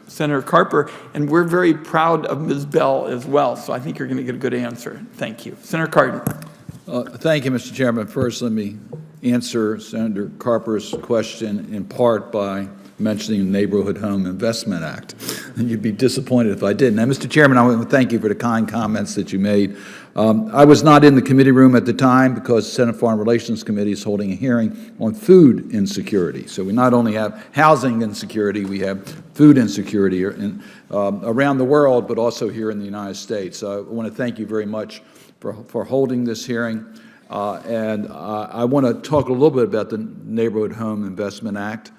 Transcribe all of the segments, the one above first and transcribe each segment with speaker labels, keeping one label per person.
Speaker 1: Senator Carper, and we're very proud of Ms. Bell as well. So I think you're going to get a good answer. Thank you. Senator Cardin.
Speaker 2: Thank you, Mr. Chairman. First, let me answer Senator Carper's question in part by mentioning the Neighborhood Home Investment Act. And you'd be disappointed if I didn't. Now, Mr. Chairman, I want to thank you for the kind comments that you made. I was not in the committee room at the time because the Senate Foreign Relations Committee is holding a hearing on food insecurity. So we not only have housing insecurity, we have food insecurity around the world, but also here in the United States. So I want to thank you very much for holding this hearing. I want to talk a little bit about the Neighborhood Home Investment Act.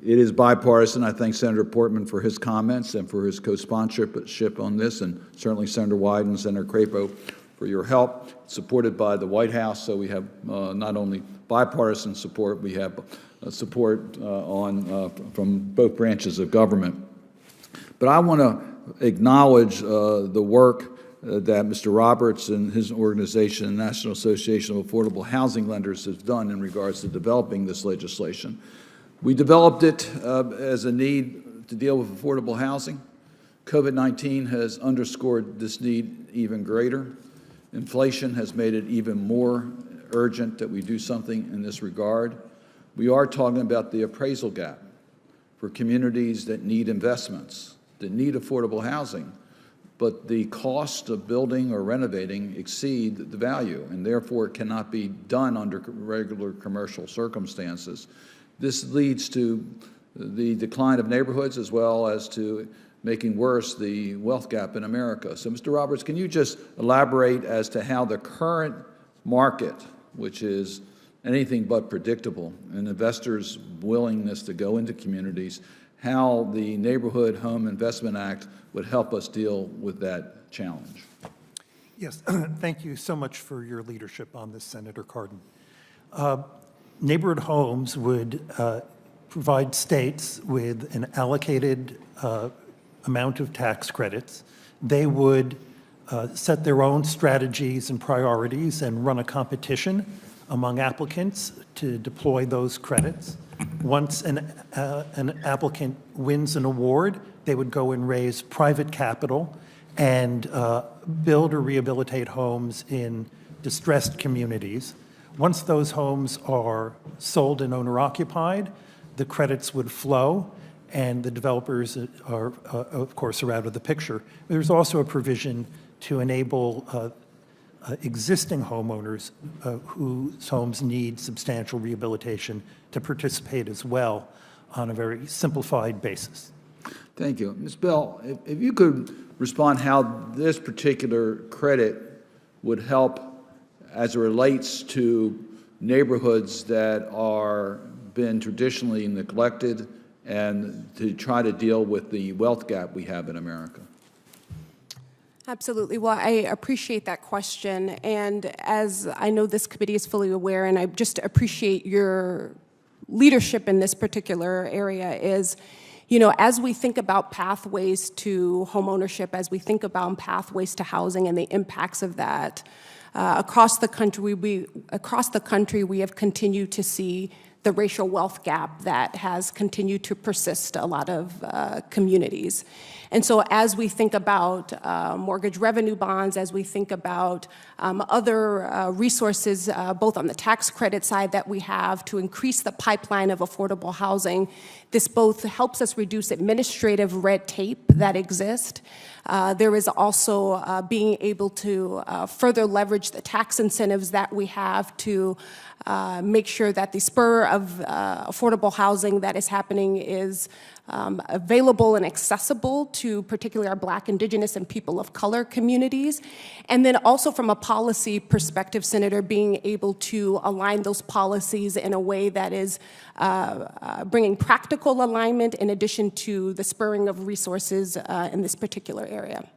Speaker 2: It is bipartisan. I thank Senator Portman for his comments and for his co-sponsorship on this, and certainly Senator Wyden and Senator Crapo for your help. Supported by the White House, so we have not only bipartisan support, we have support from both branches of government. But I want to acknowledge the work that Mr. Roberts and his organization, the National Association of Affordable Housing Lenders, has done in regards to developing this legislation. We developed it as a need to deal with affordable housing. COVID-19 has underscored this need even greater. Inflation has made it even more urgent that we do something in this regard. We are talking about the appraisal gap for communities that need investments, that need affordable housing, but the cost of building or renovating exceed the value, and therefore it cannot be done under regular commercial circumstances. This leads to the decline of neighborhoods as well as to making worse the wealth gap in America. So, Mr. Roberts, can you just elaborate as to how the current market, which is anything but predictable, and investors' willingness to go into communities, how the Neighborhood Home Investment Act would help us deal with that challenge?
Speaker 3: Yes, thank you so much for your leadership on this, Senator Cardin. Neighborhood homes would provide states with an allocated amount of tax credits. They would set their own strategies and priorities and run a competition among applicants to deploy those credits. Once an applicant wins an award, they would go and raise private capital and build or rehabilitate homes in distressed communities. Once those homes are sold and owner-occupied, the credits would flow, and the developers are, of course, are out of the picture. There's also a provision to enable existing homeowners whose homes need substantial rehabilitation to participate as well on a very simplified basis.
Speaker 2: Thank you. Ms. Bell, if you could respond how this particular credit would help as it relates to neighborhoods that are been traditionally neglected and to try to deal with the wealth gap we have in America.
Speaker 4: Absolutely. Well, I appreciate that question. And as I know this committee is fully aware, and I just appreciate your leadership in this particular area, is, you know, as we think about pathways to homeownership, as we think about pathways to housing and the impacts of that, across the country, we have continued to see the racial wealth gap that has continued to persist a lot of communities. And so as we think about mortgage revenue bonds, as we think about other resources, both on the tax credit side that we have to increase the pipeline of affordable housing, this both helps us reduce administrative red tape that exists. There is also being able to further leverage the tax incentives that we have to make sure that the spur of affordable housing that is happening is available and accessible to particularly our Black, Indigenous, and people of color communities. And then also from a policy perspective, Senator, being able to align those policies in a way that is bringing practical alignment in addition to the spurring of resources in this particular area.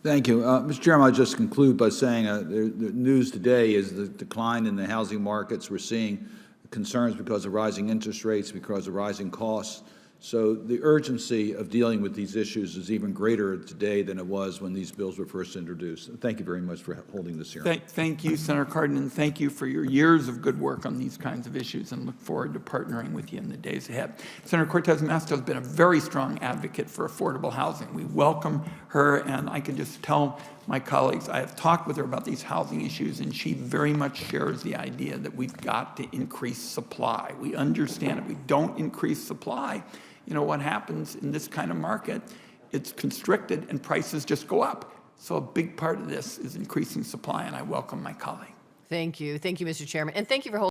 Speaker 2: Thank you. Mr. Chairman, I'll just conclude by saying the news today is the decline in the housing markets. We're seeing concerns because of rising interest rates, because of rising costs. So the urgency of dealing with these issues is even greater today than it was when these bills were first introduced. Thank you very much for holding this hearing.
Speaker 1: Thank you, Senator Cardin, and thank you for your years of good work on these kinds of issues, and look forward to partnering with you in the days ahead. Senator Cortez Masto has been a very strong advocate for affordable housing. We welcome her, and I can just tell my colleagues, I have talked with her about these housing issues, and she very much shares the idea that we've got to increase supply. We understand if we don't increase supply, you know what happens in this kind of market? It's constricted and prices just go up. So a big part of this is increasing supply, and I welcome my colleague.
Speaker 5: Thank you. Thank you, Mr. Chairman. And thank you for holding